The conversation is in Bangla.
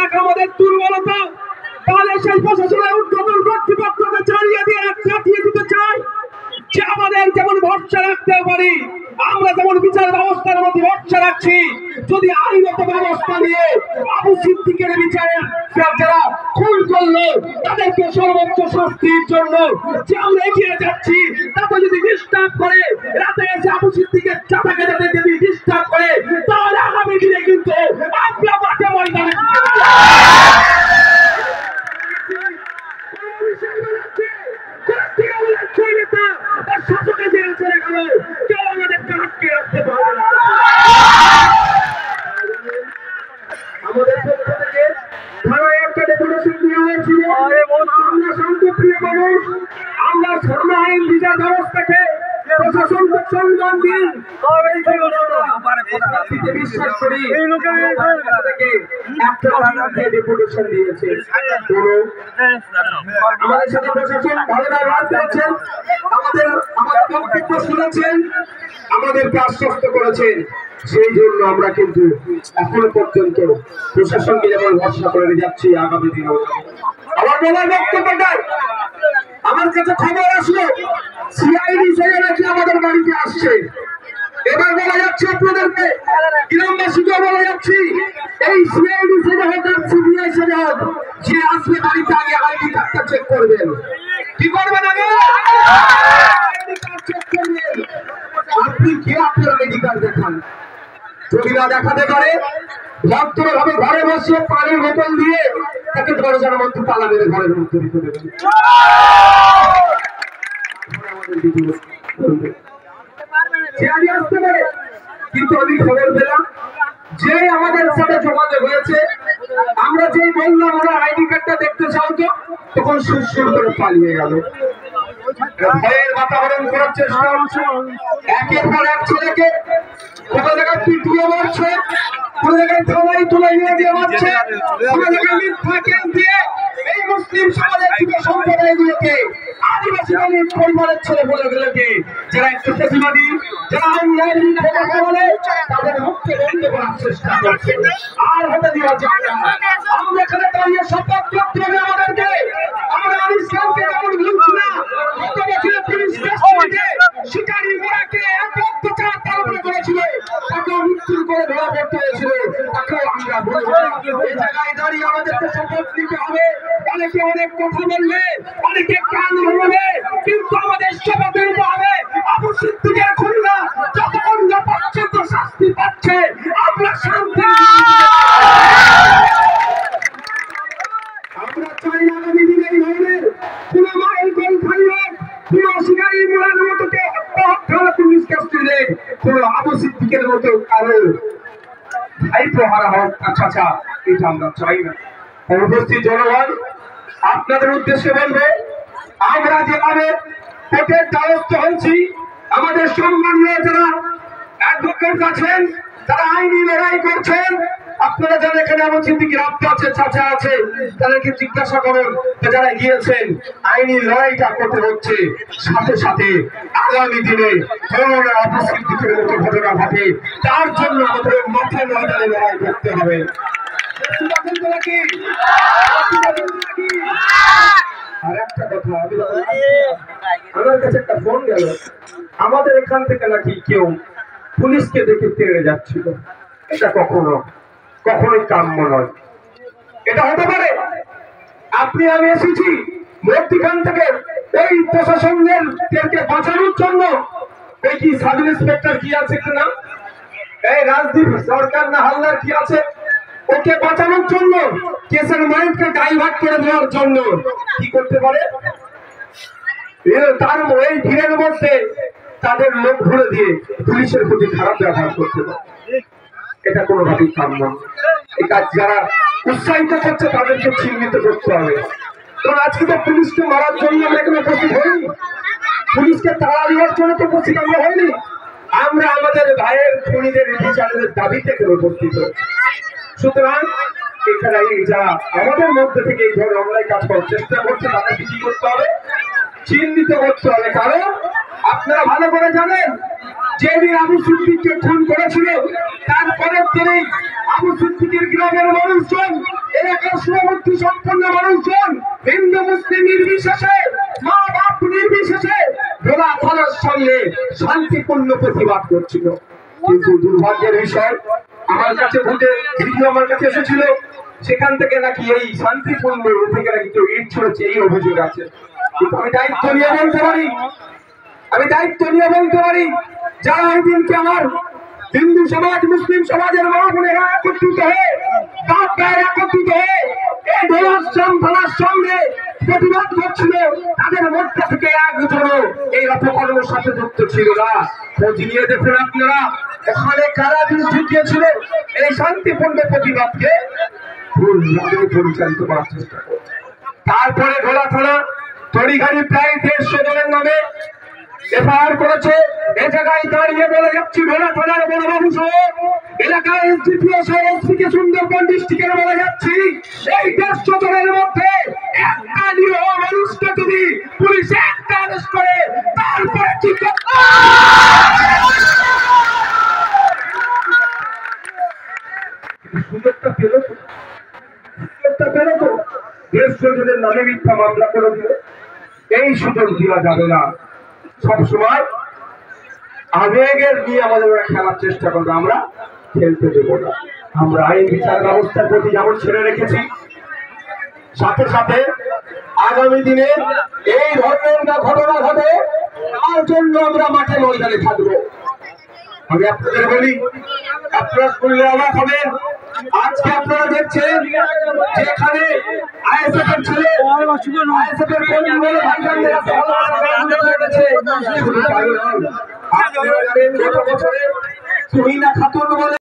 রাখা আমাদের দুর্বলতা, তাহলে সেই প্রশাসনের ঊর্ধ্বতন কর্তৃপক্ষকে চালিয়ে দিয়ে কাটিয়ে দিতে চাই যে আমাদের যেমন ভরসা রাখতে পারি, আমরা যেমন বিচার ব্যবস্থার মধ্যে ভরসা রাখছি, যদি আইনত ব্যবস্থা নিয়ে আবু সিদ্দিকের বিচারে যারা খুন করলো তাদেরকে সর্বোচ্চ শাস্তির জন্য যে আমরা এগিয়ে যাচ্ছি, তাতে যদি ডিস্টার্ব করে রাতে এসে আবু সিদ্দিকের চাপাকে যাতে যদি ডিস্টার্ব করে, তাহলে আগামী দিনে কিন্তু আমরা মাঠে ময়দানে শাসকের জেলে চলে গেল, কেউ আমাদেরকে আটকে রাখতে পারবে না। আমাদের পক্ষ থেকে ধারায় একটা ডেপুটেশন দেওয়া হয়েছিল, আমরা শান্তপ্রিয় মানুষ, আমরা ধর্ম আইন বিচার ব্যবস্থাকে প্রশাসনকে সম্মান দিন বিশ্বাস করি। একটা ডেপুটেশন দিয়েছে, আমাদের সাথে প্রশাসন ভালো ব্যবহার করেছেন, আমাদের বক্তব্য শুনেছেন, আমাদেরকে আশ্বস্ত করেছেন, সেই জন্য আমরা কিন্তু এখনো পর্যন্ত প্রশাসনকে যেমন ভরসা করে যাচ্ছি, আগামী দিনেও। আমার বলার বক্তব্যটাই, আমার কাছে খবর আসলো সিআইডি ছেলে নাকি আমাদের বাড়িতে আসছে। এবার বলা যাচ্ছে আপনাদেরকে, গ্রামবাসীকেও বলা যাচ্ছি, এই সিআইডি ছেলে হোক আর সিবিআই ছেলে হোক, যে আসবে বাড়িতে আগে আইডি কার্ডটা চেক করবেন। কি করবেন আগে? আইডি কার্ড চেক করবেন। আপনি কে? আপনার আইডি কার্ড দেখান। যদি না দেখাতে পারে, ভদ্রভাবে ঘরে বসে পানির বোতল দিয়ে তাকে দরজার মধ্যে তালা মেরে ঘরের মধ্যে রেখে দেবেন। আসতে পারে, কিন্তু আমি খবর পেলাম যে আমাদের সাথে যোগাযোগ হয়েছে, আমরা যেই বললাম ওরা আইডি কার্ডটা দেখতে চাও তো, তখন সুর করে পালিয়ে গেল। ভয়ের বাতাবরণ করার চেষ্টা হচ্ছে, একের পর এক ছেলেকে কোনো জায়গায় পিটিয়ে মারছে, কোনো জায়গায় থানায় তুলে নিয়ে দিয়ে মারছে, কোনো জায়গায় মিথ্যা কেস দিয়ে এই মুসলিম সমাজের যুব সম্প্রদায়গুলোকে, আদিবাসী পরিবারের ছেলে বলেগুলোকে, যারা একটু প্রতিবাদী, যারা অন্যায়ের বিরুদ্ধে কথা বলে, তাদের মুখকে বন্ধ করার চেষ্টা করছে। আর হতে দেওয়া যায় না। আমরা এখানে দাঁড়িয়ে শপথ করতে হবে আমাদেরকে, আমরা ইসলামকে যেমন ভুলছি না, গত বছরের পুলিশ কাস্টডিতে শিকারী মোড়াকে এক অত্যাচার তার উপরে করেছিল, তাকেও মৃত্যুর করে ধরা পড়তে হয়েছিল, তাকেও আমরা বলবো না। এই জায়গায় দাঁড়িয়ে আমাদেরকে শপথ নিতে হবে। অনেকে অনেক কথা বলবে, অনেকে কান ধরবে, কিন্তু আমাদের শপথ নিতে হবে আবু সিদ্দিকের খুনিরা যতক্ষণ না পর্যন্ত শাস্তি পাচ্ছে, আমরা শান্তি। আমরা চাই না আগামী দিনে এই ধরনের কোন মাইল গোল খালি হোক, কোন শিকারী মোড়ার মতো পুলিশ কাস্টডিতে কোন আবু সিদ্দিকের মতো কারো ভাইপো হারা হোক। আচ্ছা, এটা আমরা চাই না। উপস্থিত জনগণ, আপনাদের উদ্দেশ্যে বলবো, আমরা যেভাবে কোর্টের দ্বারস্থ হয়েছি, আমাদের সম্মানীয় যারা অ্যাডভোকেট আছেন, তারা আইনি লড়াই করছেন, আপনারা যারা এখানে আবু সিদ্দিকের আব্বা আছে, চাচা আছে, তাদেরকে জিজ্ঞাসা করুন, যারা গিয়েছেন আইনি লড়াইটা করতে হচ্ছে। সাথে সাথে আগামী দিনে করোনা আবু সিদ্দিকের মতো ঘটনা ঘটে, তার জন্য আমাদের মাঠে ময়দানে লড়াই করতে হবে। আর একটা কথা, আমার কাছে একটা ফোন গেল, আমাদের এখান থেকে নাকি কেউ পুলিশকে দেখে তেড়ে যাচ্ছিল। এটা কখনোই কাম্য নয়। এটা হতে পারে আপনি আমি এসেছি মধ্যখান থেকে এই প্রশাসনদেরকে বাঁচানোর জন্য। এই কি সাব ইন্সপেক্টর কি আছে কিনা, এই রাজদীপ সরকার না হালদার কি আছে, ওকে বাঁচানোর জন্য, কেসের মাইন্ডকে ডাইভার্ট করে দেওয়ার জন্য কি করতে পারে, তার এই ভিড়ের মধ্যে তাদের লোক ঘুরে দিয়ে পুলিশের প্রতি খারাপ ব্যবহার করতে পারে। এটা কোনোভাবেই কাম্য। এই কাজ যারা উৎসাহিত করছে তাদেরকে চিহ্নিত করতে হবে। কারণ আজকে তো পুলিশকে মারার জন্য আমরা এখানে উপস্থিত হইনি, পুলিশকে তাড়া দেওয়ার জন্য তো উপস্থিত আমরা হইনি, আমরা আমাদের ভাইয়ের খুনিদের বিচারের দাবিতে এখানে উপস্থিত হয়েছি। সুতরাং এখানে যারা আমাদের মধ্যে থেকে এই ধরনের অন্যায় কাজ করার চেষ্টা করছে, তাদেরকে কি করতে হবে, চিহ্নিত করতে হবে। কারণ আপনারা ভালো করে জানেন, যেদিন আবু সিদ্দিককে খুন করেছিল, তারপরের দিনেই আবু সিদ্দিকের গ্রামের মানুষজন এলাকা শুভবুদ্ধি সম্পন্ন মানুষজন হিন্দু মুসলিম নির্বিশেষে, মা বাপ নির্বিশেষে ভোলা থানার সামনে শান্তিপূর্ণ প্রতিবাদ করছিল। কিন্তু দুর্ভাগ্যের বিষয়, আমার কাছে ভিডিও আমার কাছে এসেছিল, সেখান থেকে নাকি এই শান্তিপূর্ণ থেকে নাকি কেউ ইট ছড়েছে এই অভিযোগ আছে। কিন্তু আমি দায়িত্ব নিয়ে বলতে পারি যারা এই দিনকে আমার হিন্দু সমাজ মুসলিম সমাজের মা বোনেরা একত্রিত হয়ে এই ঢোলাশ্রম থানার সঙ্গে প্রতিবাদ করছিল, তাদের মধ্যে থেকে একজনও এই অপকর্মের সাথে যুক্ত ছিল না। খোঁজ নিয়ে দেখুন আপনারা এখানে কারা ঢুকিয়েছিল এই শান্তিপূর্ণ প্রতিবাদকে ভুলভাবে পরিচালিত করার চেষ্টা করছে। তারপরে ভোলা থানা তড়িঘড়ি প্রায় 150 জনের নামে এফআইআর করেছে। এ জায়গায় দাঁড়িয়ে বলে যাচ্ছি, ভোলা থানার বড়বাবু সহ এলাকার এসডিপিও সহ এসপিকে সুন্দরবন ডিস্ট্রিক্টের বলে যাচ্ছি, এই 150 জনের মধ্যে একটা নিরীহ মানুষকে যদি পুলিশ একটা অ্যারেস্ট করে তারপরে কি সুযোগটা পেল তো 150 জনের নামে মিথ্যা মামলা করে দিল। এই সুযোগ দেওয়া যাবে না। সবসময় আবেগের নিয়ে আমাদের খেলার চেষ্টা করবে, আমরা খেলতে দেব না। আমরা আইন বিচার ব্যবস্থার প্রতি যেমন ছেড়ে রেখেছি, সাথে সাথে আগামী দিনে এই ধরনের ঘটনা ঘটে তার জন্য আমরা মাঠে ময়দানে থাকবো। আমি আপনাদের বলি, আপনারা শুনলে অবাক হবেন। আজকে আপনারা দেখছেন যেখানে আইএসএফ এর ছেলে আইএসএফ এর কর্মী বলে ভাইজানদের কাছে গত বছরে তুহিনা খাতুন বলে